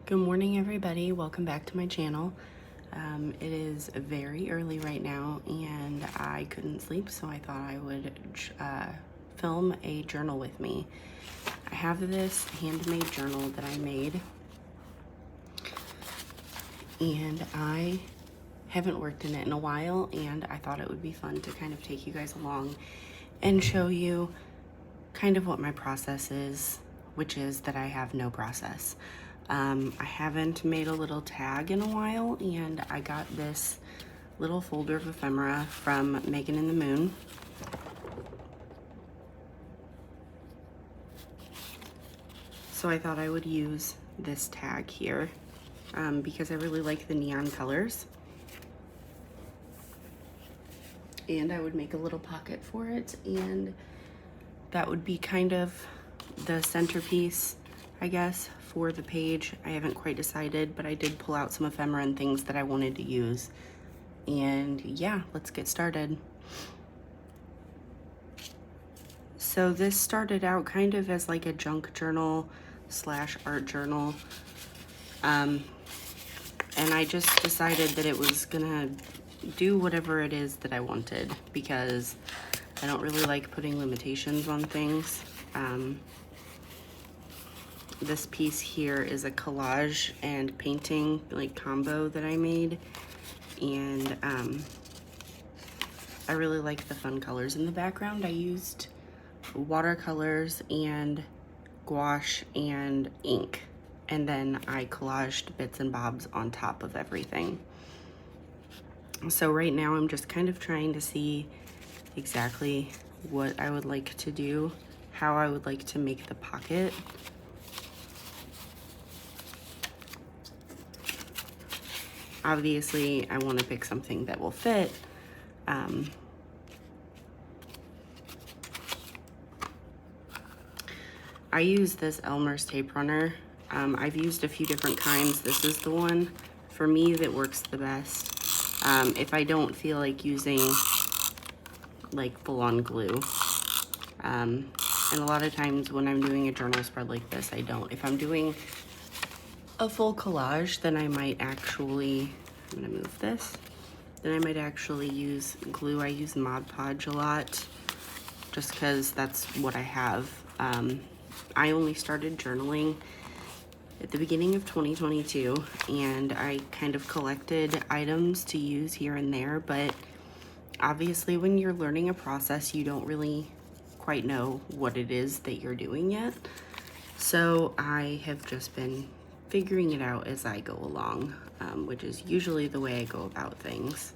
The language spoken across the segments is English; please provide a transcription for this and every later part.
Good morning, everybody. Welcome back to my channel. It is very early right now and I couldn't sleep, so I thought I would film a journal with me. I have this handmade journal that I made and I haven't worked in it in a while, and I thought it would be fun to kind of take you guys along and show you kind of what my process is, which is that I have no process. I haven't made a little tag in a while, and I got this little folder of ephemera from Meghann and the Moon. So I thought I would use this tag here because I really like the neon colors. And I would make a little pocket for it, and that would be kind of the centerpiece, I guess, for the page. I haven't quite decided, but I did pull out some ephemera and things that I wanted to use. And yeah, let's get started. So this started out kind of as like a junk journal slash art journal. And I just decided that it was gonna do whatever it is that I wanted, because I don't really like putting limitations on things. This piece here is a collage and painting like combo that I made, and I really like the fun colors in the background. I used watercolors and gouache and ink, and then I collaged bits and bobs on top of everything. So right now I'm just kind of trying to see exactly what I would like to do, how I would like to make the pocket. Obviously, I want to pick something that will fit. I use this Elmer's tape runner. I've used a few different kinds. This is the one for me that works the best. If I don't feel like using like full-on glue. And a lot of times when I'm doing a journal spread like this, I don't. If I'm doing a full collage, then I might actually, I'm gonna move this, then I might actually use glue. I use Mod Podge a lot just because that's what I have. I only started journaling at the beginning of 2022, and I kind of collected items to use here and there, but obviously when you're learning a process, you don't really quite know what it is that you're doing yet. So I have just been figuring it out as I go along, which is usually the way I go about things.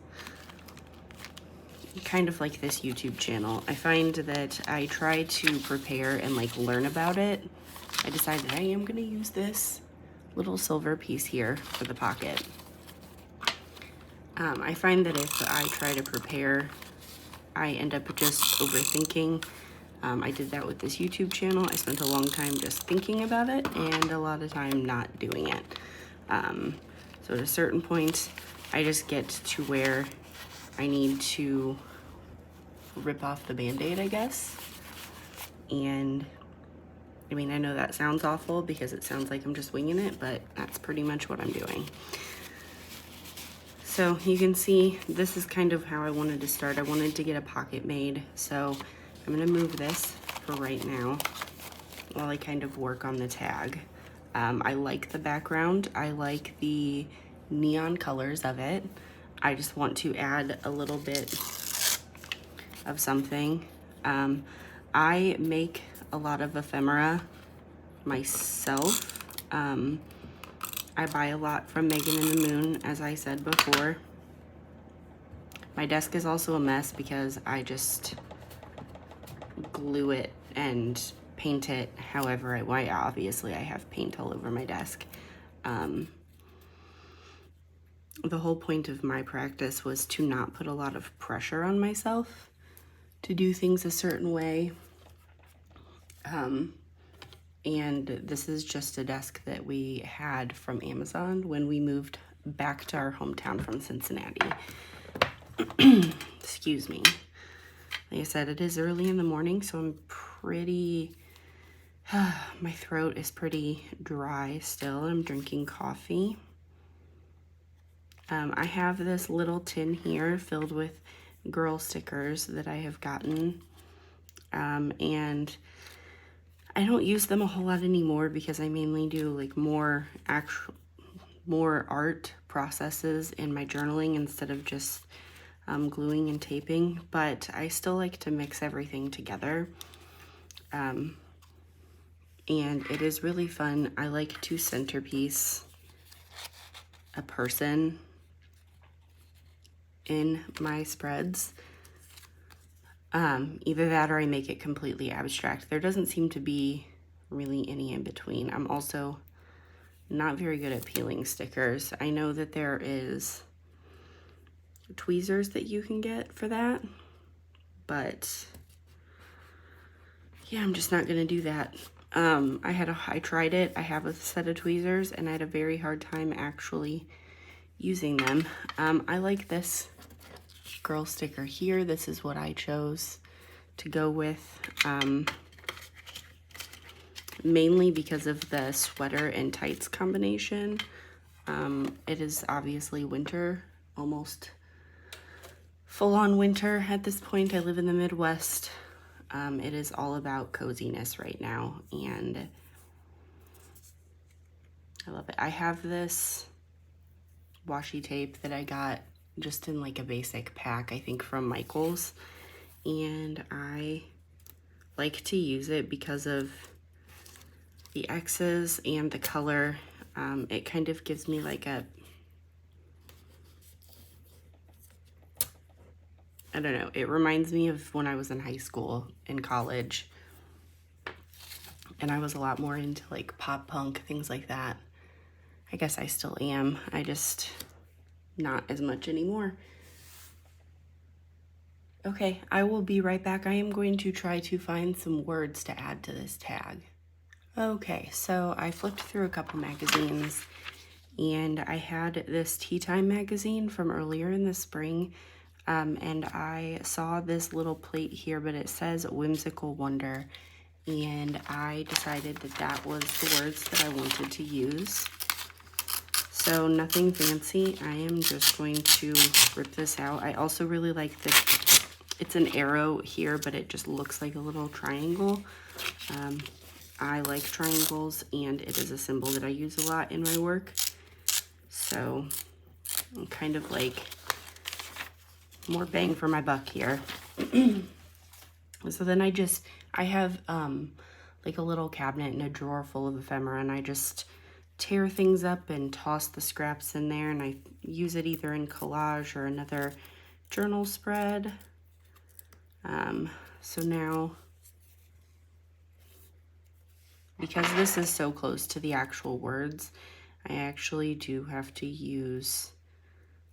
Kind of like this YouTube channel. I find that I try to prepare and like learn about it. I decided I am gonna use this little silver piece here for the pocket. I find that if I try to prepare, I end up just overthinking. I did that with this YouTube channel. I spent a long time just thinking about it and a lot of time not doing it. So at a certain point, I just get to where I need to rip off the Band-Aid, I guess. And I mean, I know that sounds awful because it sounds like I'm just winging it, but that's pretty much what I'm doing. So you can see this is kind of how I wanted to start. I wanted to get a pocket made. So I'm gonna move this for right now while I kind of work on the tag. I like the background. I like the neon colors of it. I just want to add a little bit of something. I make a lot of ephemera myself. I buy a lot from Meghann and the Moon, as I said before. My desk is also a mess because I just glue it and paint it however I want. Obviously, I have paint all over my desk. The whole point of my practice was to not put a lot of pressure on myself to do things a certain way. And this is just a desk that we had from Amazon when we moved back to our hometown from Cincinnati. Excuse me. Like I said, it is early in the morning, so I'm pretty My throat is pretty dry still. I'm drinking coffee. I have this little tin here filled with girl stickers that I have gotten. And I don't use them a whole lot anymore because I mainly do like more art processes in my journaling instead of just gluing and taping, but I still like to mix everything together. And it is really fun. I like to centerpiece a person in my spreads. Either that or I make it completely abstract. There doesn't seem to be really any in between. I'm also not very good at peeling stickers. I know that there is tweezers that you can get for that, but yeah, I'm just not gonna do that. I tried it. I have a set of tweezers and I had a very hard time actually using them. I like this girl sticker here. This is what I chose to go with, mainly because of the sweater and tights combination. It is obviously winter, almost full-on winter at this point. I live in the Midwest. It is all about coziness right now, and I love it. I have this washi tape that I got just in like a basic pack, I think from Michael's, and I like to use it because of the X's and the color. It kind of gives me like a, I don't know, it reminds me of when I was in high school and college, and I was a lot more into like pop punk, things like that. I guess I still am. I just not as much anymore. Okay, I will be right back. I am going to try to find some words to add to this tag. Okay, so I flipped through a couple magazines, and I had this Tea Time magazine from earlier in the spring, and I saw this little plate here, but it says Whimsical Wonder, and I decided that that was the words that I wanted to use. So nothing fancy. I am just going to rip this out. I also really like this. It's an arrow here, but it just looks like a little triangle. I like triangles, and it is a symbol that I use a lot in my work. So I'm kind of like more bang for my buck here. So then I have like a little cabinet and a drawer full of ephemera, and I just tear things up and toss the scraps in there, and I use it either in collage or another journal spread. So now, because this is so close to the actual words, I actually do have to use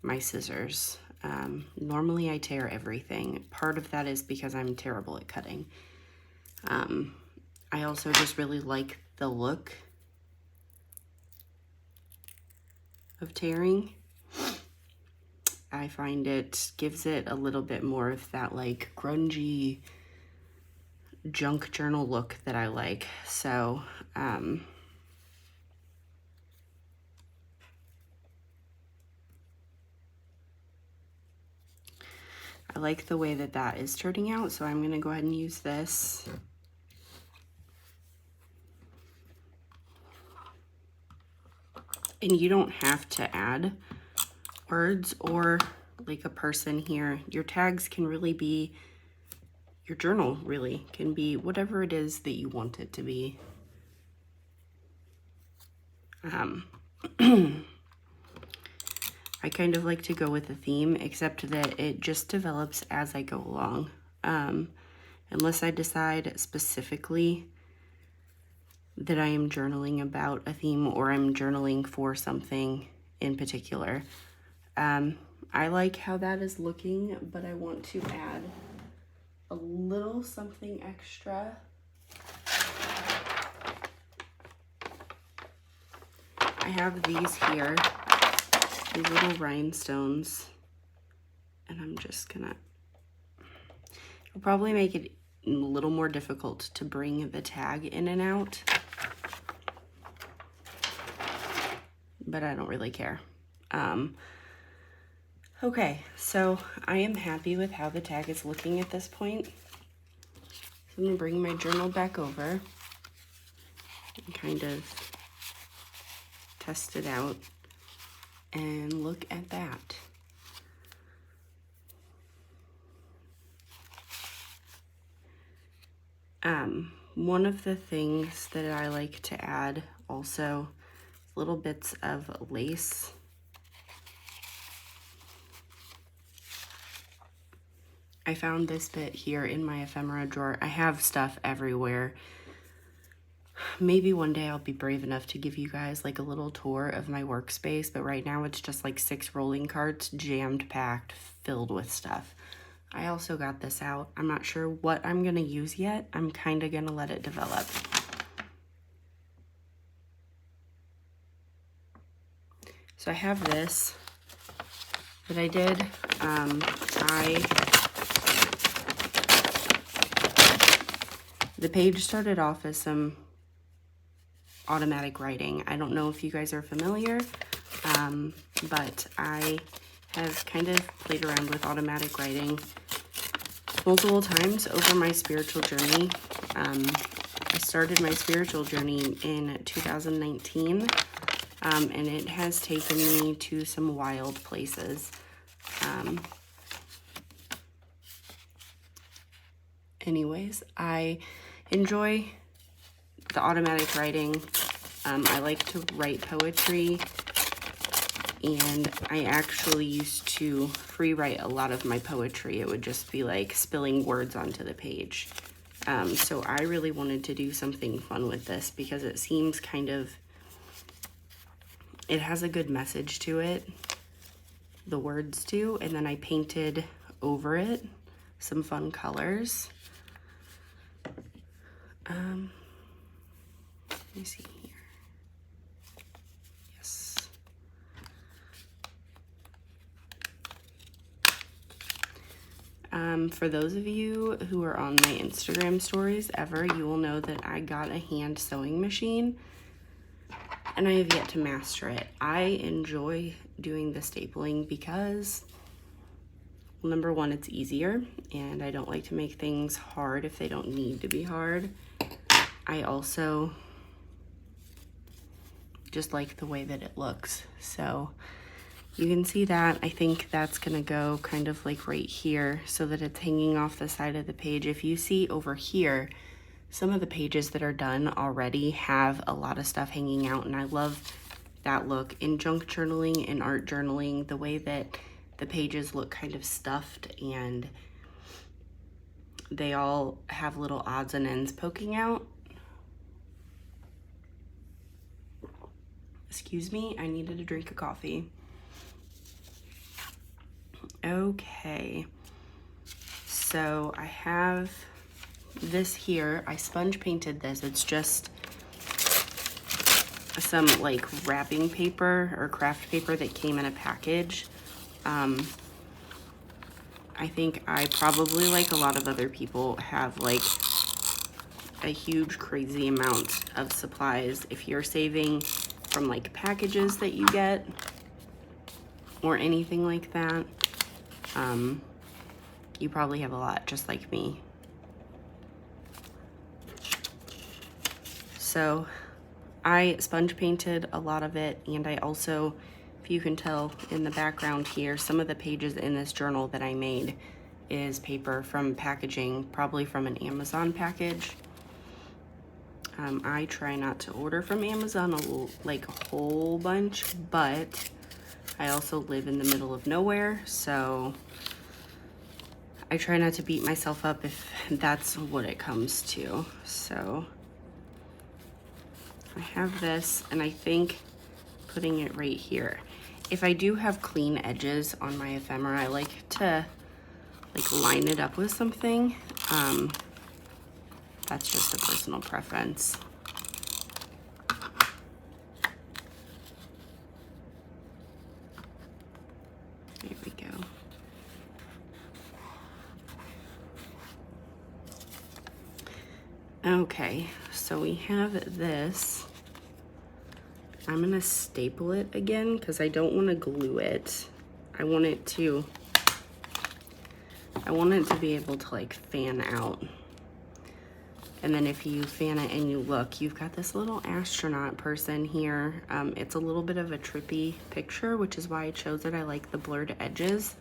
my scissors. Normally I tear everything. Part of that is because I'm terrible at cutting. I also just really like the look of tearing. I find it gives it a little bit more of that like grungy junk journal look that I like. So I like the way that that is turning out, so I'm gonna go ahead and use this. And you don't have to add words or like a person here. Your tags can really be, your journal really can be whatever it is that you want it to be. I kind of like to go with a theme, except that it just develops as I go along. Unless I decide specifically that I am journaling about a theme or I'm journaling for something in particular. I like how that is looking, but I want to add a little something extra. I have these here, these little rhinestones, and I'm just gonna, it'll probably make it a little more difficult to bring the tag in and out, but I don't really care. Okay, so I am happy with how the tag is looking at this point. So I'm gonna bring my journal back over and kind of test it out, and look at that. One of the things that I like to add also, little bits of lace. I found this bit here in my ephemera drawer. I have stuff everywhere. Maybe one day I'll be brave enough to give you guys like a little tour of my workspace, but right now it's just like 6 rolling carts jammed packed, filled with stuff. I also got this out. I'm not sure what I'm gonna use yet. I'm kind of gonna let it develop. So I have this that I did. The page started off as some automatic writing. I don't know if you guys are familiar, but I have kind of played around with automatic writing multiple times over my spiritual journey. I started my spiritual journey in 2019, and it has taken me to some wild places. Anyways, I enjoy the automatic writing. I like to write poetry, and I actually used to free write a lot of my poetry. It would just be like spilling words onto the page. So I really wanted to do something fun with this because it seems it has a good message to it, the words do, and then I painted over it some fun colors. Let me see here. Yes. For those of you who are on my Instagram stories ever, you will know that I got a hand sewing machine and I have yet to master it. I enjoy doing the stapling because, well, number one, it's easier, and I don't like to make things hard if they don't need to be hard. I also just like the way that it looks. So you can see that. I think that's gonna go kind of like right here so that it's hanging off the side of the page. If you see over here, some of the pages that are done already have a lot of stuff hanging out, and I love that look. In junk journaling and art journaling, the way that the pages look kind of stuffed and they all have little odds and ends poking out. Excuse me, I needed a drink of coffee. Okay, so I have this here. I sponge painted this. It's just some like wrapping paper or craft paper that came in a package. I think I probably, like a lot of other people, have like a huge crazy amount of supplies. If you're saving from like packages that you get or anything like that, you probably have a lot, just like me. So I sponge painted a lot of it, and I also, if you can tell in the background here, some of the pages in this journal that I made is paper from packaging, probably from an Amazon package. I try not to order from Amazon like a whole bunch, but I also live in the middle of nowhere, so I try not to beat myself up if that's what it comes to. So I have this, and I think putting it right here. If I do have clean edges on my ephemera, I like to like line it up with something. That's just a personal preference. There we go. Okay, so we have this. I'm gonna staple it again because I don't want to glue it. I want it to be able to like fan out. And then if you fan it and you look, you've got this little astronaut person here. It's a little bit of a trippy picture, which is why I chose it. I like the blurred edges.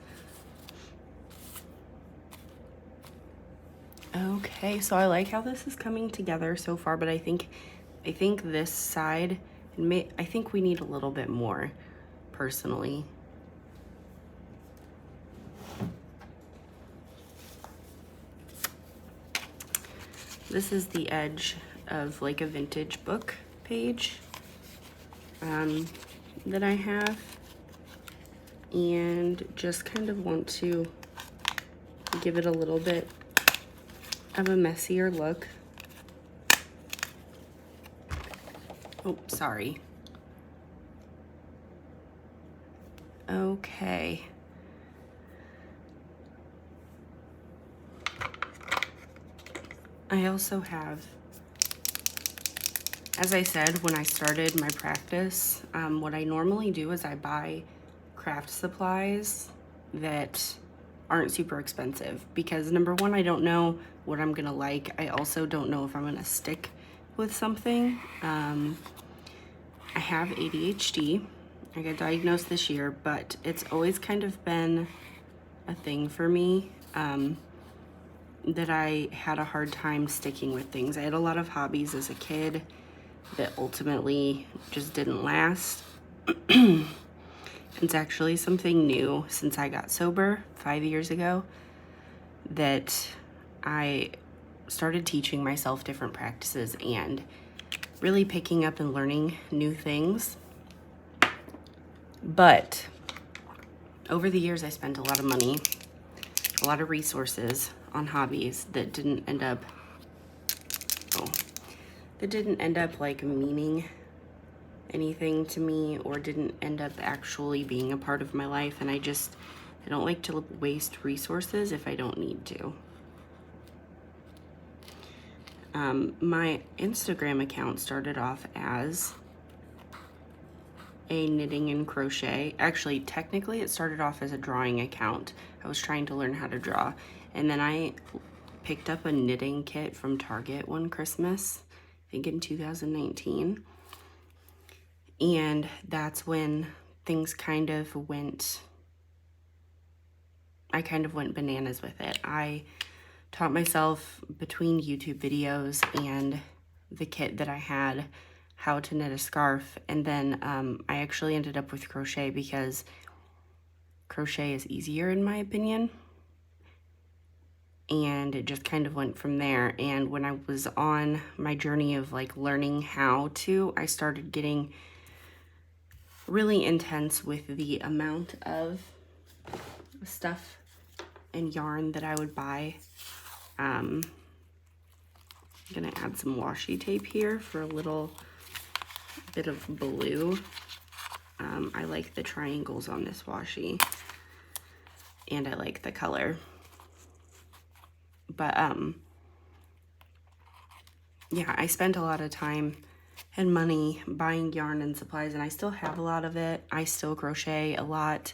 Okay, so I like how this is coming together so far, but I think this side, I think we need a little bit more, personally. This is the edge of like a vintage book page that I have, and just kind of want to give it a little bit of a messier look. Oh, sorry. Okay. I also have, as I said, when I started my practice, what I normally do is I buy craft supplies that aren't super expensive because number one, I don't know what I'm gonna like. I also don't know if I'm gonna stick with something. I have ADHD. I got diagnosed this year, but it's always kind of been a thing for me. That I had a hard time sticking with things. I had a lot of hobbies as a kid that ultimately just didn't last. It's actually something new since I got sober 5 years ago that I started teaching myself different practices and really picking up and learning new things. But over the years, I spent a lot of money, a lot of resources on hobbies that didn't end up like meaning anything to me or didn't end up actually being a part of my life. And I don't like to waste resources if I don't need to. My Instagram account started off as a knitting and crochet. Actually, technically it started off as a drawing account. I was trying to learn how to draw. And then I picked up a knitting kit from Target one Christmas, I think in 2019. And that's when things I kind of went bananas with it. I taught myself between YouTube videos and the kit that I had how to knit a scarf. And then I actually ended up with crochet because crochet is easier in my opinion. And it just kind of went from there. And when I was on my journey of like learning how to, I started getting really intense with the amount of stuff and yarn that I would buy. I'm gonna add some washi tape here for a little bit of blue. I like the triangles on this washi and I like the color. But yeah, I spent a lot of time and money buying yarn and supplies, and I still have a lot of it. I still crochet a lot,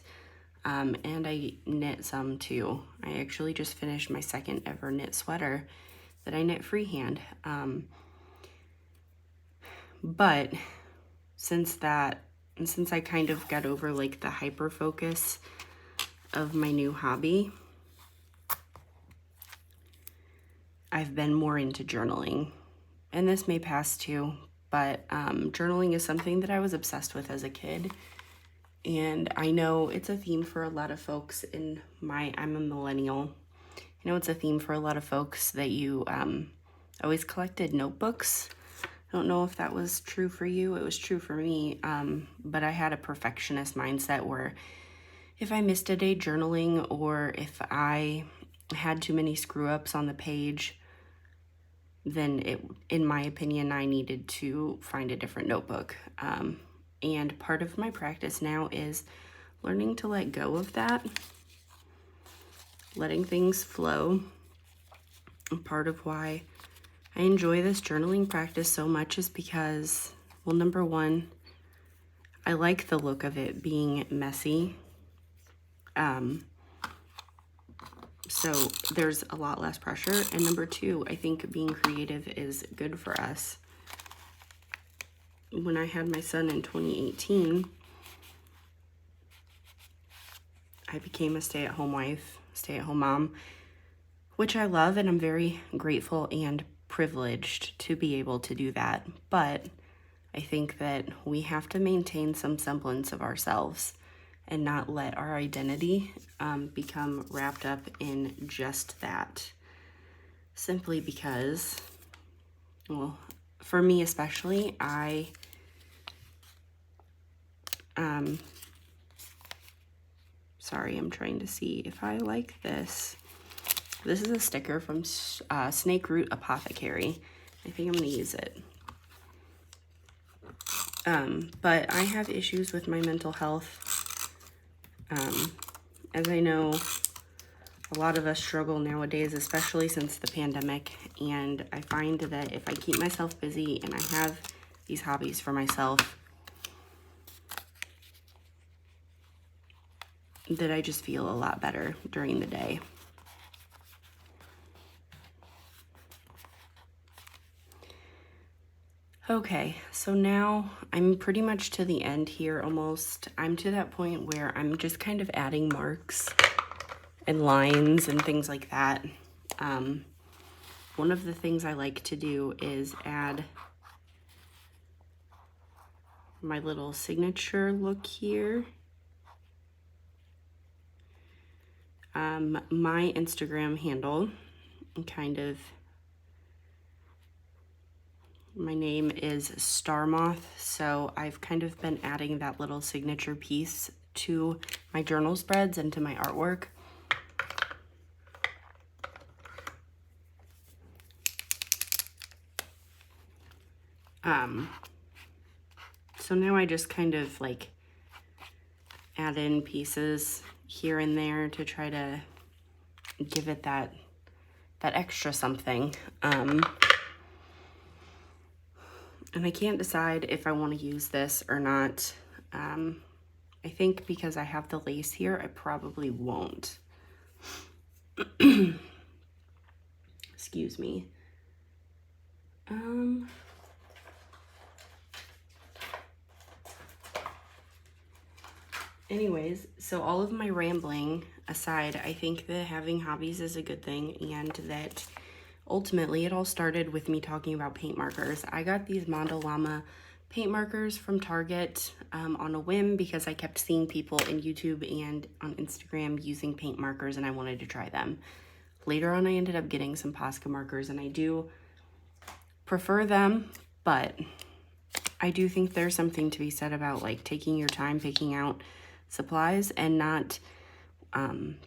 and I knit some too. I actually just finished my second ever knit sweater that I knit freehand. But since I kind of got over like the hyper focus of my new hobby, I've been more into journaling, and this may pass too, but journaling is something that I was obsessed with as a kid, and I know it's a theme for a lot of folks I'm a millennial. I know it's a theme for a lot of folks that you always collected notebooks. I don't know if that was true for you. It was true for me, but I had a perfectionist mindset where if I missed a day journaling or if I had too many screw ups on the page, then in my opinion, I needed to find a different notebook. And part of my practice now is learning to let go of that, letting things flow. And part of why I enjoy this journaling practice so much is because, well, number one, I like the look of it being messy. So there's a lot less pressure. And number two, I think being creative is good for us. When I had my son in 2018, I became a stay-at-home wife, stay-at-home mom, which I love, and I'm very grateful and privileged to be able to do that. But I think that we have to maintain some semblance of ourselves and not let our identity become wrapped up in just that. Simply because, well, for me especially, sorry, I'm trying to see if I like this. This is a sticker from Snake Root Apothecary. I think I'm gonna use it. But I have issues with my mental health. As I know, a lot of us struggle nowadays, especially since the pandemic. And I find that if I keep myself busy and I have these hobbies for myself, that I just feel a lot better during the day. Okay, so now I'm pretty much to the end here almost. I'm to that point where I'm just kind of adding marks and lines and things like that. One of the things I like to do is add my little signature look here. My Instagram handle, kind of, my name is Starmoth, so I've kind of been adding that little signature piece to my journal spreads and to my artwork. So now I just kind of like add in pieces here and there to try to give it that extra something. And I can't decide if I want to use this or not. I think because I have the lace here, I probably won't. Excuse me. Anyways, so all of my rambling aside, I think that having hobbies is a good thing, and that ultimately it all started with me talking about paint markers. I got these Mondo Llama paint markers from Target on a whim because I kept seeing people in YouTube and on Instagram using paint markers, and I wanted to try them. Later on, I ended up getting some Posca markers, and I do prefer them, but I do think there's something to be said about like taking your time picking out supplies and not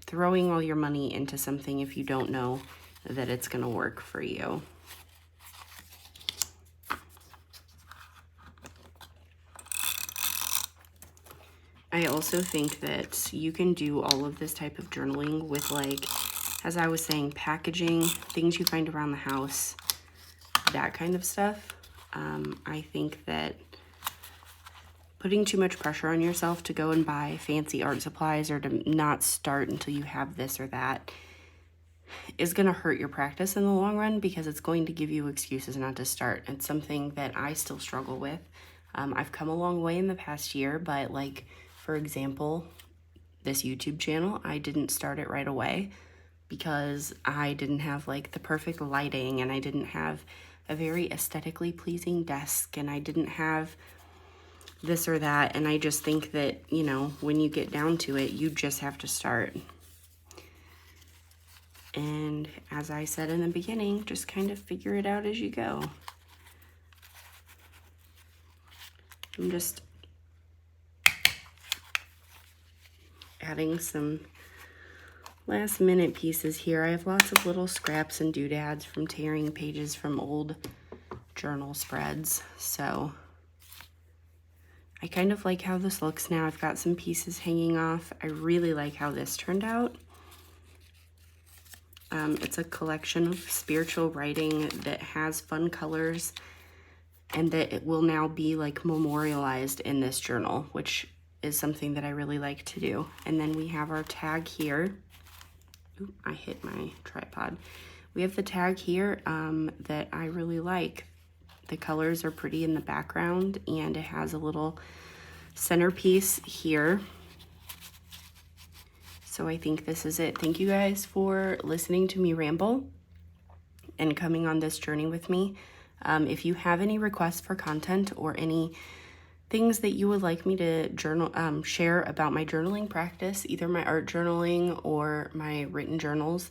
throwing all your money into something if you don't know that it's gonna work for you. I also think that you can do all of this type of journaling with, like, as I was saying, packaging, things you find around the house, that kind of stuff. I think that putting too much pressure on yourself to go and buy fancy art supplies or to not start until you have this or that is going to hurt your practice in the long run, because it's going to give you excuses not to start. It's something that I still struggle with. I've come a long way in the past year, but like, for example, this YouTube channel, I didn't start it right away because I didn't have like the perfect lighting, and I didn't have a very aesthetically pleasing desk, and I didn't have this or that. And I just think that, you know, when you get down to it, you just have to start. And as I said in the beginning, just kind of figure it out as you go. I'm just adding some last minute pieces here. I have lots of little scraps and doodads from tearing pages from old journal spreads. So I kind of like how this looks now. I've got some pieces hanging off. I really like how this turned out. It's a collection of spiritual writing that has fun colors and that it will now be like memorialized in this journal, which is something that I really like to do. And then we have our tag here. Ooh, I hit my tripod. We have the tag here that I really like. The colors are pretty in the background, and it has a little centerpiece here. So I think this is it. Thank you guys for listening to me ramble and coming on this journey with me. If you have any requests for content or any things that you would like me to share about my journaling practice, either my art journaling or my written journals,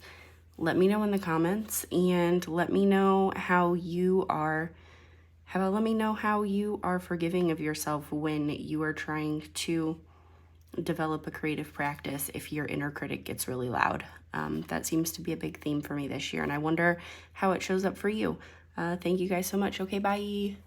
let me know in the comments, and let me know how you are forgiving of yourself when you are trying to develop a creative practice if your inner critic gets really loud. That seems to be a big theme for me this year, and I wonder how it shows up for you. Thank you guys so much. Okay, bye.